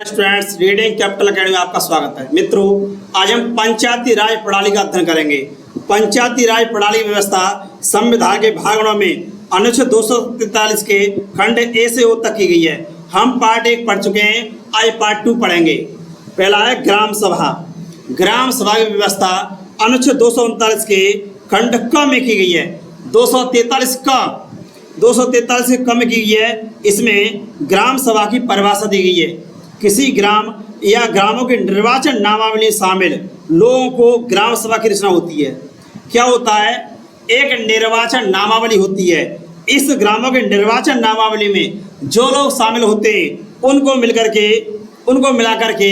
Students, reading capital academy में आपका स्वागत है। मित्रों, आज हम पंचायती राज प्रणाली का अध्ययन करेंगे। पंचायती राज प्रणाली व्यवस्था संविधान के भाग 9 में अनुच्छेद 243 के खंड ए से ओ तक की गई है। हम पार्ट 1 पढ़ चुके हैं, आज पार्ट 2 पढ़ेंगे। पहला है ग्राम सभा। ग्राम सभा की व्यवस्था अनुच्छेद 239 के खंड क में की गई है। 243 के क में की गई है। इसमें ग्राम सभा की परिभाषा दी गई है। किसी ग्राम या ग्रामों के निर्वाचन नामावली शामिल लोगों को ग्राम सभा की रचना होती है। क्या होता है? एक निर्वाचन नामावली होती है। इस ग्रामों के निर्वाचन नामावली में जो लोग शामिल होते हैं उनको मिलाकर के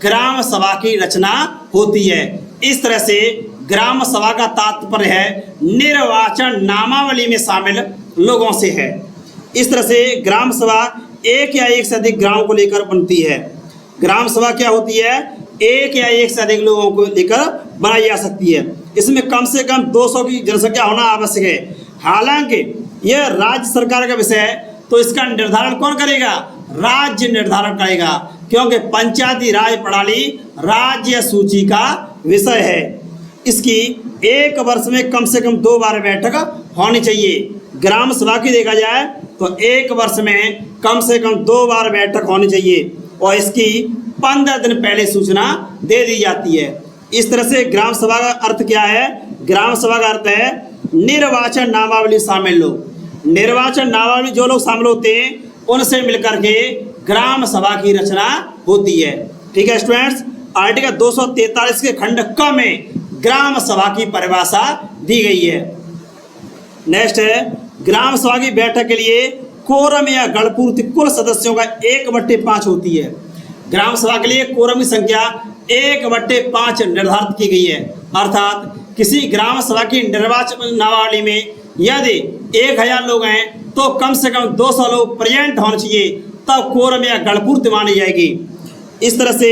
ग्राम सभा की रचना होती है। इस तरह से ग्राम सभा का तात्पर्य है निर्वाचन नामावली में शामिल लोगों से है। इस तरह से ग्राम सभा एक या एक से अधिक ग्रामों को लेकर बनती है। ग्राम सभा क्या होती है? एक या एक से अधिक लोगों को लेकर बनाई जा सकती है। इसमें कम से कम 200 की जनसंख्या होना आवश्यक है। हालांकि यह राज्य सरकार का विषय है, तो इसका निर्धारण कौन करेगा? राज्य निर्धारण करेगा, क्योंकि पंचायती राज प्रणाली राज्य सूची का विषय है। इसकी एक वर्ष में कम से कम 2 बार बैठक होनी चाहिए। ग्राम सभा की देखा जाए तो एक वर्ष में कम से कम 2 बार बैठक होनी चाहिए और इसकी 15 दिन पहले सूचना दे दी जाती है। इस तरह से ग्राम सभा का अर्थ क्या है? ग्राम सभा का अर्थ है निर्वाचन नामावली शामिल लोग। निर्वाचन नामावली जो लोग शामिल होते हैं उनसे मिलकर के ग्राम सभा की रचना होती है। ठीक है स्टूडेंट्स, आर्टिकल 243 के खंड क में ग्राम सभा की परिभाषा दी गई है। नेक्स्ट है ग्राम सभा की बैठक के लिए कोरम या गणपूर्ति कुल सदस्यों का 1/5 होती है। ग्राम सभा के लिए कोरम की संख्या 1/5 निर्धारित की गई है। अर्थात किसी ग्राम सभा की निर्वाचन नामावली में यदि 1000 लोग हैं तो कम से कम 200 लोग प्रेजेंट होने चाहिए, तब कोरम या गणपूर्ति मानी जाएगी। इस तरह से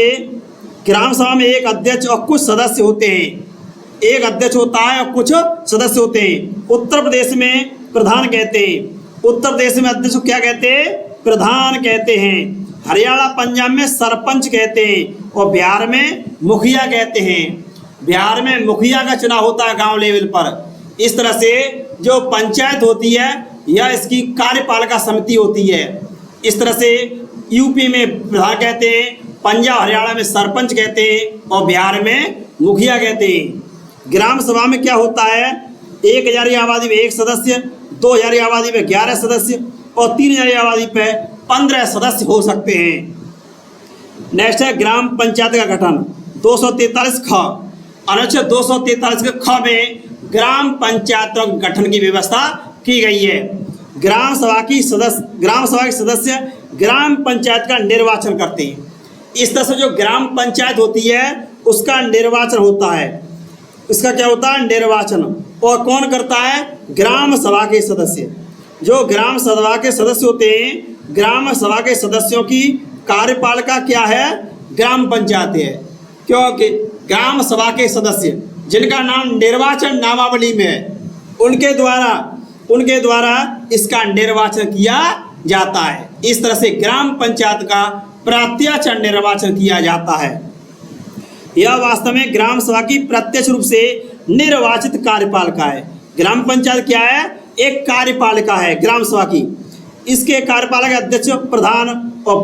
ग्राम सभा में एक अध्यक्ष और कुछ सदस्य होते हैं। एक अध्यक्ष होता है और कुछ सदस्य होते हैं। उत्तर प्रदेश में प्रधान कहते हैं। उत्तर प्रदेश में अध्यक्ष को क्या कहते हैं? प्रधान कहते हैं। हरियाणा पंजाब में सरपंच कहते हैं और बिहार में मुखिया कहते हैं। बिहार में मुखिया का चुनाव होता है गांव लेवल पर। इस तरह से जो पंचायत होती है यह इसकी कार्यपालिका समिति होती है। इस तरह से यूपी में प्रधान कहते हैं, पंजाब हरियाणा में सरपंच कहते हैं और बिहार में मुखिया कहते हैं। ग्राम सभा में क्या होता है? 1000 की आबादी में 1 सदस्य, 2000 की आबादी में 11 सदस्य और 3000 की आबादी पे 15 सदस्य हो सकते हैं। नेक्स्ट है ग्राम पंचायत का गठन। 243 ख। अनुच्छेद 243 के ख में ग्राम पंचायतों के गठन की व्यवस्था की गई है। ग्राम सभा के सदस्य ग्राम पंचायत का निर्वाचन करते हैं। इस तरह से जो ग्राम पंचायत होती है उसका निर्वाचन होता है। इसका क्या होता है? निर्वाचन। और कौन करता है? ग्राम सभा के सदस्य। जो ग्राम सभा के सदस्य होते हैं, ग्राम सभा के सदस्यों की कार्यपालिका क्या है? ग्राम पंचायत है। क्योंकि ग्राम सभा के सदस्य जिनका नाम निर्वाचन नामावली में है उनके द्वारा इसका निर्वाचन किया जाता है। इस तरह से ग्राम पंचायत का प्रत्यक्ष निर्वाचन किया जाता है। यह वास्तव में ग्राम सभा की प्रत्यक्ष रूप से निर्वाचित कार्यपालिका है। ग्राम पंचायत क्या है? एक कार्यपालिका है ग्राम सभा की। इसके कार्यपालिका अध्यक्ष, प्रधान और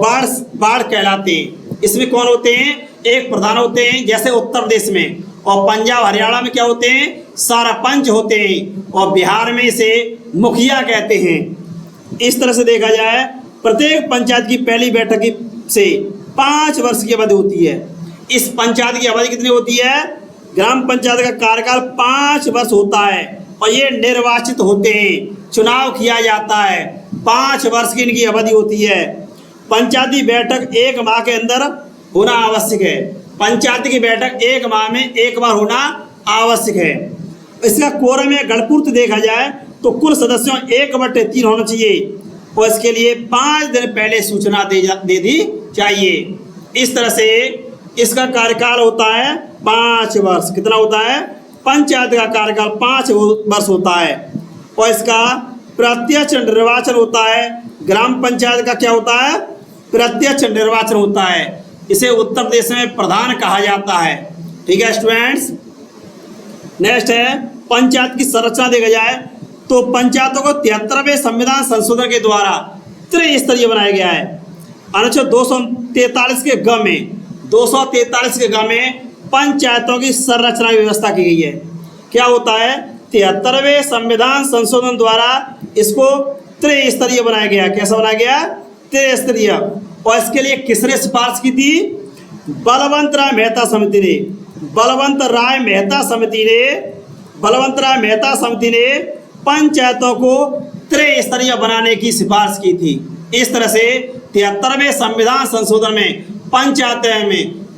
वार्ड कहलाते हैं। इसमें कौन होते हैं? एक प्रधान होते हैं जैसे उत्तर प्रदेश में, और पंजाब हरियाणा में क्या होते हैं? सरपंच होते हैं और बिहार में इसे मुखिया कहते हैं। इस तरह से देखा जाए प्रत्येक पंचायत की पहली बैठक से 5 वर्ष की अवधि होती है। इस पंचायत की अवधि कितनी होती है? ग्राम पंचायत का कार्यकाल 5 वर्ष होता है और ये निर्वाचित होते हैं, चुनाव किया जाता है। 5 वर्ष की इनकी अवधि होती है। पंचायती बैठक 1 माह के अंदर होना आवश्यक है। पंचायत की बैठक 1 माह में 1 बार होना आवश्यक है। इसका कोरम या गणपूर्ति देखा जाए तो कुल सदस्यों 1/3 होना चाहिए और इसके लिए 5 दिन पहले सूचना दे दी चाहिए। इस तरह से इसका कार्यकाल होता है 5 वर्ष। कितना होता है? पंचायत का कार्यकाल 5 वर्ष होता है और इसका प्रत्यक्ष निर्वाचन होता है। ग्राम पंचायत का क्या होता है? प्रत्यक्ष निर्वाचन होता है। इसे उत्तर प्रदेश में प्रधान कहा जाता है। ठीक है स्टूडेंट्स, नेक्स्ट है पंचायत की संरचना देखा जाए तो पंचायतों को 73वें संविधान संशोधन के द्वारा त्रिस्तरीय बनाया गया है। अनुच्छेद 243 के ग में 243 के ग में पंचायतों की संरचना की व्यवस्था की गई है। क्या होता है, 73वें संविधान संशोधन द्वारा इसको त्रिस्तरीय बनाया गया। कैसा बनाया गया, त्रिस्तरीय। और इसके लिए किसने सिफारिश की थी, बलवंत राय मेहता समिति ने। बलवंत राय मेहता समिति ने पंचायतों को त्रिस्तरीय बनाने की सिफारिश की थी। इस तरह से 73वें संविधान संशोधन में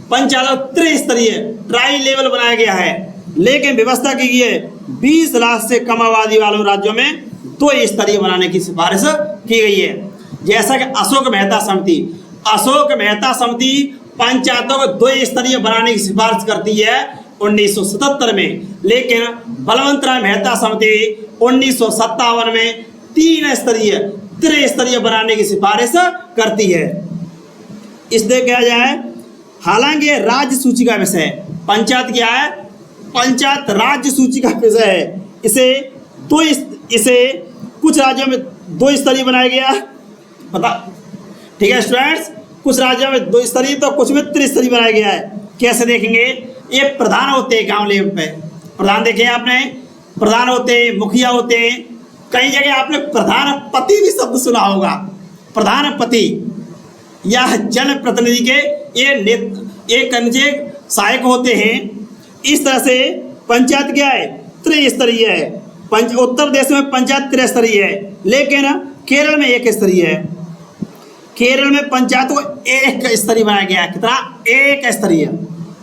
पंचायतों त्रिस्तरीय ट्राई लेवल बनाया गया है, लेकिन व्यवस्था की गई है 20 लाख से कम आबादी वाले राज्यों में 2 स्तरीय बनाने की सिफारिश की गई है। जैसा कि अशोक मेहता समिति पंचायतों को 2 स्तरीय बनाने की सिफारिश करती है 1977 में, लेकिन बलवंत राय मेहता समिति 1957 में 3 स्तरीय त्रिस्तरीय बनाने की सिफारिश करती है। इससे क्या जाए, हालांकि राज्य सूची का विषय पंचायत क्या है, पंचायत राज्य सूची का विषय है। इसे कुछ राज्यों में 2 स्तरीय बनाया गया पता। ठीक है स्टूडेंट्स, कुछ राज्यों में 2 स्तरीय तो कुछ में त्रिस्तरीय बनाया गया है। कैसे देखेंगे, ये प्रधान होते हैं गांव लेवल पे, प्रधान देखे आपने, प्रधान होते हैं, मुखिया होते हैं। कई जगह आपने प्रधानपति भी शब्द सुना होगा। प्रधानपति या जनप्रतिनिधि के ये सहायक होते हैं। इस तरह से पंचायत क्या है, त्रिस्तरीय है। उत्तर प्रदेश में पंचायत त्रिस्तरीय है, लेकिन केरल में 1 स्तरीय है। केरल में पंचायत को 1 स्तरीय बनाया गया है। कितना, 1 स्तरीय।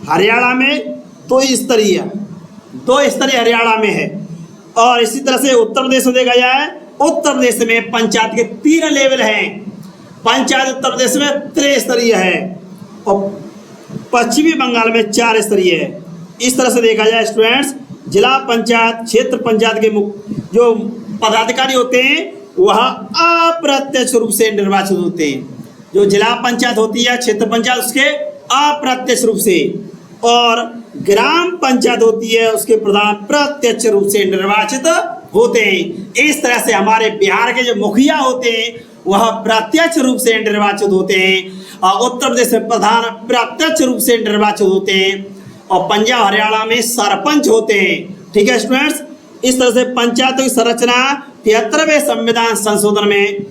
हरियाणा में 2 स्तरीय हरियाणा में है। और इसी तरह से उत्तर प्रदेश में देखा जाए, उत्तर प्रदेश में पंचायत के 3 लेवल हैं। पंचायत उत्तर प्रदेश में त्रिस्तरीय है और पश्चिमी बंगाल में 4 स्तरीय है। इस तरह से देखा जाए स्टूडेंट्स, जिला पंचायत, क्षेत्र पंचायत के जो पदाधिकारी होते हैं वह अप्रत्यक्ष रूप से निर्वाचित होते हैं। जो जिला पंचायत होती है, क्षेत्र पंचायत, उसके अप्रत्यक्ष रूप से, और ग्राम पंचायत होती है उसके प्रधान प्रत्यक्ष रूप से निर्वाचित होते हैं। इस तरह से हमारे बिहार के जो मुखिया होते हैं वह प्रत्यक्ष रूप से निर्वाचित होते हैं, और उत्तर प्रदेश में प्रधान प्रत्यक्ष रूप से निर्वाचित होते हैं, और पंजाब हरियाणा में सरपंच होते हैं। ठीक है स्टूडेंट्स, इस तरह से पंचायतों की संरचना 73वें संविधान संशोधन में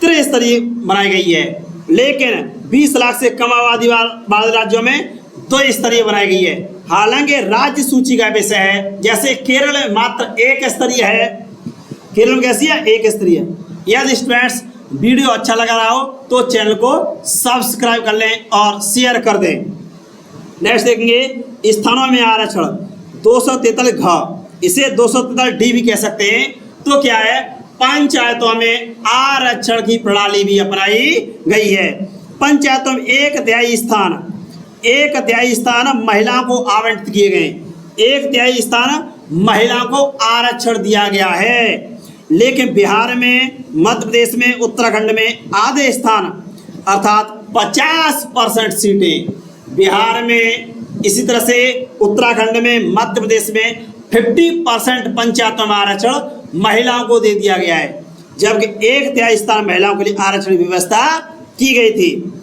त्रिस्तरीय बनाई गई है, लेकिन 20 लाख से कम आबादी वाले राज्यों में 2 स्तरीय बनाई गई है। हालांकि राज्य सूची का विषय है, जैसे केरल में मात्र 1 स्तरीय है। केरल में कैसी है, 1 स्तरीय। यदि स्टूडेंट्स वीडियो अच्छा लगा रहा हो तो चैनल को सब्सक्राइब कर लें और शेयर कर दें। नेक्स्ट देखेंगे स्थानों में आरक्षण 243 घ, इसे 243 डी भी कह सकते हैं। तो क्या है, पंचायतों में आरक्षण की प्रणाली भी अपनाई गई है। पंचायतों में 1/3 स्थान महिलाओं को आवंटित किए गए। 1/3 स्थान महिलाओं को आरक्षण दिया गया है, लेकिन बिहार में, मध्य प्रदेश में, उत्तराखंड में आधे स्थान अर्थात 50% सीटें बिहार में, इसी तरह से उत्तराखंड में, मध्य प्रदेश में 50% पंचायतों में आरक्षण महिलाओं को दे दिया गया है, जबकि 1/3 स्थान महिलाओं के लिए आरक्षण की व्यवस्था की गई थी।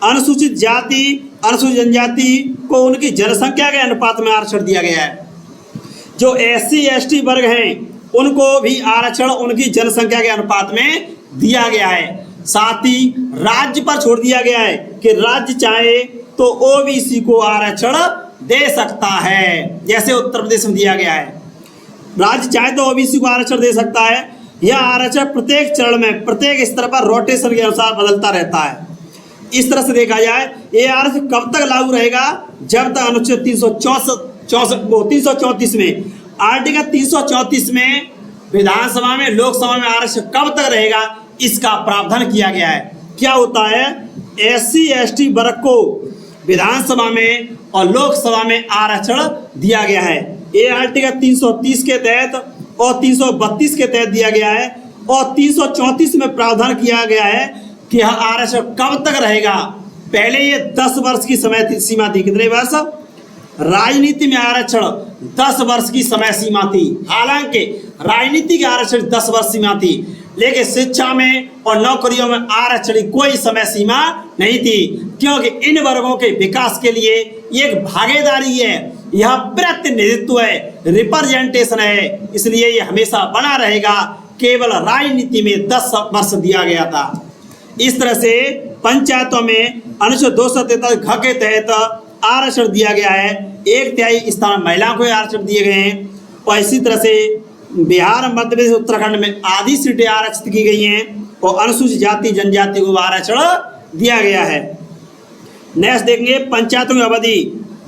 अनुसूचित जाति, अनुसूचित जनजाति को उनकी जनसंख्या के अनुपात में आरक्षण दिया गया है। जो SC ST वर्ग हैं उनको भी आरक्षण उनकी जनसंख्या के अनुपात में दिया गया है। साथ ही राज्य पर छोड़ दिया गया है कि राज्य चाहे तो OBC को आरक्षण दे सकता है, जैसे उत्तर प्रदेश में दिया गया है। राज्य चाहे तो OBC को आरक्षण दे सकता है। यह आरक्षण प्रत्येक चरण में, प्रत्येक स्तर पर रोटेशन के अनुसार बदलता रहता है। इस तरह से देखा जाए, ये आरक्षण कब तक लागू रहेगा, जब तक अनुच्छेद 334 में, आर्टिकल 334 में विधानसभा में, लोकसभा में आरक्षण कब तक रहेगा, इसका प्रावधान किया गया है। क्या होता है, SC ST वर्ग को विधानसभा में और लोकसभा में आरक्षण दिया गया है। ये आर्टिकल 330 के तहत और 332 के तहत दिया गया है, और 334 में प्रावधान किया गया है कि यह आरक्षण कब तक रहेगा, पहले ये 10 वर्ष की समय सीमा थी। कितने वर्ष? राजनीति में आरक्षण 10 वर्ष की समय सीमा थी। हालांकि राजनीति के आरक्षण 10 वर्ष सीमा थी, लेकिन शिक्षा में और नौकरियों में आरक्षण की कोई समय सीमा नहीं थी, क्योंकि इन वर्गों के विकास के लिए एक भागीदारी है, यह प्रतिनिधित्व है, रिप्रेजेंटेशन है, इसलिए ये हमेशा बना रहेगा। केवल राजनीति में 10 वर्ष दिया गया था। इस तरह से पंचायतों में अनुच्छेद 243 घ के तहत आरक्षण दिया गया है। 1/3 स्थान महिलाओं को आरक्षण दिए गए हैं। और इसी तरह से बिहार, मध्य प्रदेश, उत्तराखंड में आधी सीटें आरक्षित की गई हैं और अनुसूचित जाति जनजाति को आरक्षण दिया गया है। नेक्स्ट देखेंगे पंचायतों की अवधि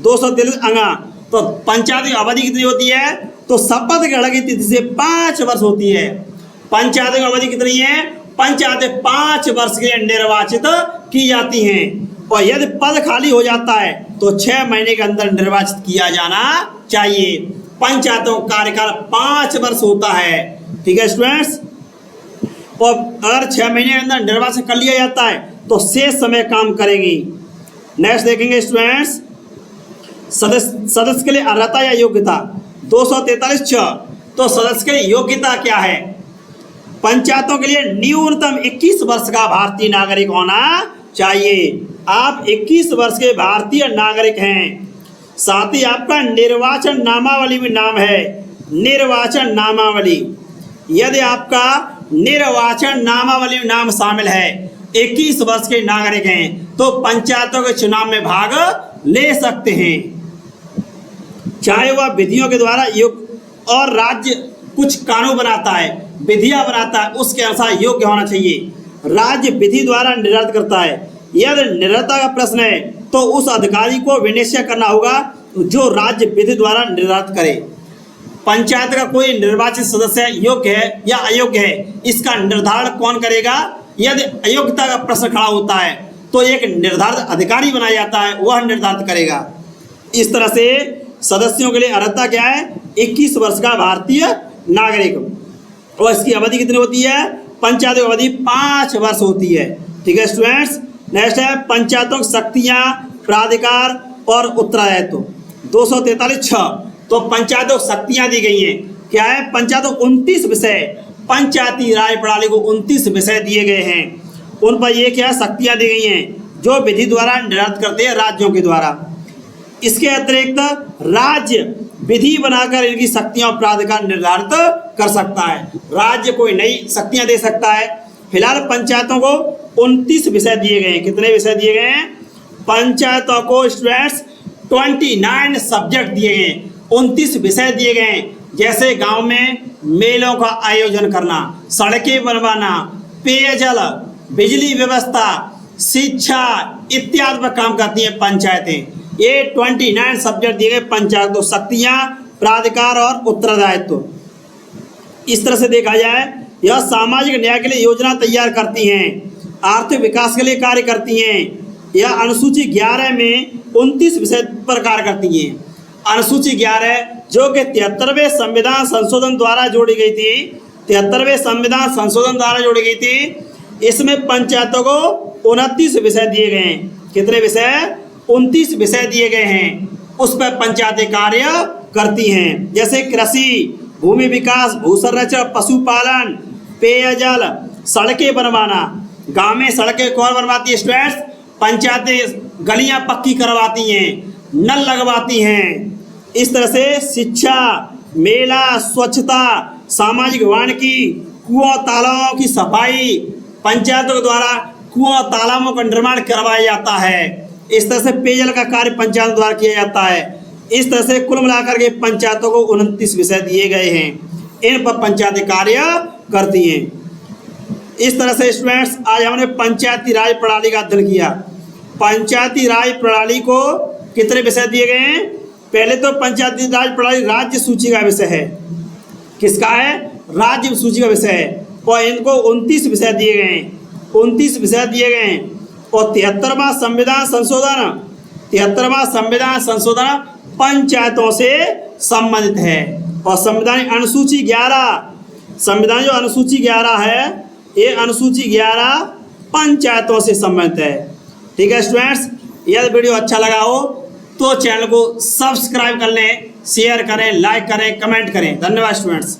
243 अंगा। तो पंचायत की अवधि कितनी होती है? तो शपथ ग्रहण की तिथि से 5 वर्ष होती है। पंचायत की अवधि कितनी है? पंचायतें 5 वर्ष के लिए निर्वाचित की जाती हैं और यदि पद खाली हो जाता है तो 6 महीने के अंदर निर्वाचित किया जाना चाहिए। पंचायतों का कार्यकाल 5 वर्ष होता है। ठीक है स्टूडेंट्स, और अगर 6 महीने के अंदर निर्वाचन कर लिया जाता है तो शेष समय काम करेंगी। नेक्स्ट देखेंगे स्टूडेंट्स, सदस्य के लिए अर्हता या योग्यता 243(6). तो सदस्य के लिए योग्यता क्या है? पंचायतों के लिए न्यूनतम 21 वर्ष का भारतीय नागरिक होना चाहिए। आप 21 वर्ष के भारतीय नागरिक हैं। साथ ही आपका निर्वाचन नामावली में नाम है, निर्वाचन नामावली। यदि आपका निर्वाचन नामावली में नाम शामिल है, 21 वर्ष के नागरिक हैं, तो पंचायतों के चुनाव में भाग ले सकते हैं, चाहे वह विधियों के द्वारा और राज्य कुछ कानून बनाता है, विधियां बनाता है, उसके अनुसार योग्य होना चाहिए। राज्य विधि द्वारा निर्धारित करता है। यदि निर्धारित का प्रश्न है तो उस अधिकारी को विनिश्चय करना होगा जो राज्य विधि द्वारा निर्धारित करे। पंचायत का कोई निर्वाचित सदस्य योग्य है या अयोग्य है, इसका निर्धारण कौन करेगा? यदि अयोग्यता का प्रश्न खड़ा होता है तो एक निर्धारित अधिकारी बनाया जाता है, वह निर्धारित करेगा। इस तरह से सदस्यों के लिए अर्हता क्या है? 21 वर्ष का भारतीय नागरिक। और इसकी अवधि कितनी होती है? पंचायत की अवधि 5 वर्ष होती है। ठीक है स्टूडेंट्स, नेक्स्ट है पंचायतों की शक्तियां, प्राधिकार और उत्तरदायित्व 243(6). तो पंचायतों को शक्तियां दी गई हैं। क्या है? पंचायतों 29 विषय, पंचायती राज प्रणाली को 29 विषय दिए गए हैं। उन पर ये क्या शक्तियां दी गई हैं जो विधि द्वारा निर्धारित करते हैं राज्यों के द्वारा। इसके अतिरिक्त राज्य विधि बनाकर इनकी शक्तियां और प्राधिकार निर्धारित कर सकता है। राज्य कोई नई शक्तियां दे सकता है। फिलहाल पंचायतों को 29 विषय दिए गए हैं। कितने विषय दिए गए हैं? पंचायतों को स्टूडेंट्स 29 सब्जेक्ट दिए गए हैं, 29 विषय दिए गए हैं। जैसे गांव में मेलों का आयोजन करना, सड़कें बनवाना, पेयजल, बिजली व्यवस्था, शिक्षा इत्यादि पर काम करती हैं पंचायतें। ये 29 सब्जेक्ट दिए गए पंचायतों, शक्तियां, प्राधिकार और उत्तरदायित्व। इस तरह से देखा जाए, यह सामाजिक न्याय के लिए योजना तैयार करती हैं, आर्थिक विकास के लिए कार्य करती हैं। यह अनुसूची 11 में 29 विषय पर कार्य करती हैं। अनुसूची 11 जो कि 73वें संविधान संशोधन द्वारा जोड़ी गई थी, 73वें संविधान संशोधन द्वारा जोड़ी गई थी। इसमें पंचायतों को 29 विषय दिए गए हैं। कितने विषय? 29 विषय दिए गए हैं। उस पर पंचायतें कार्य करती हैं, जैसे कृषि, भूमि विकास, भू संरक्षण, पशुपालन, पेयजल, सड़कें बनवाना। गांव में सड़कें कौन बनवाती है स्टूडेंट्स? पंचायतें गलियां पक्की करवाती हैं, नल लगवाती हैं। इस तरह से शिक्षा, मेला, स्वच्छता, सामाजिक वानिकी, कुआं तालाबों की सफाई, पंचायतों द्वारा कुआं तालाबों का निर्माण करवाया जाता है। इस तरह से पेयजल का कार्य पंचायत द्वारा किया जाता है। इस तरह से कुल मिलाकर के पंचायतों को 29 विषय दिए गए हैं। इन पर पंचायतें कार्य करती हैं। इस तरह से स्टूडेंट्स आज हमने पंचायती राज प्रणाली का अध्ययन किया। पंचायती राज प्रणाली को कितने विषय दिए गए हैं? पहले तो पंचायती राज प्रणाली राज्य सूची का विषय है। किसका है? राज्य सूची का विषय है। और इनको 29 विषय दिए गए हैं, 29 विषय दिए गए हैं। और 73वां संविधान संशोधन, 73वां संविधान संशोधन पंचायतों से संबंधित है। और संविधान अनुसूची 11, संविधान जो अनुसूची 11 है, ये अनुसूची 11 पंचायतों से संबंधित है। ठीक है स्टूडेंट्स, यदि वीडियो अच्छा लगा हो तो चैनल को सब्सक्राइब कर लें, शेयर करें, लाइक करें, कमेंट करें। धन्यवाद स्टूडेंट्स।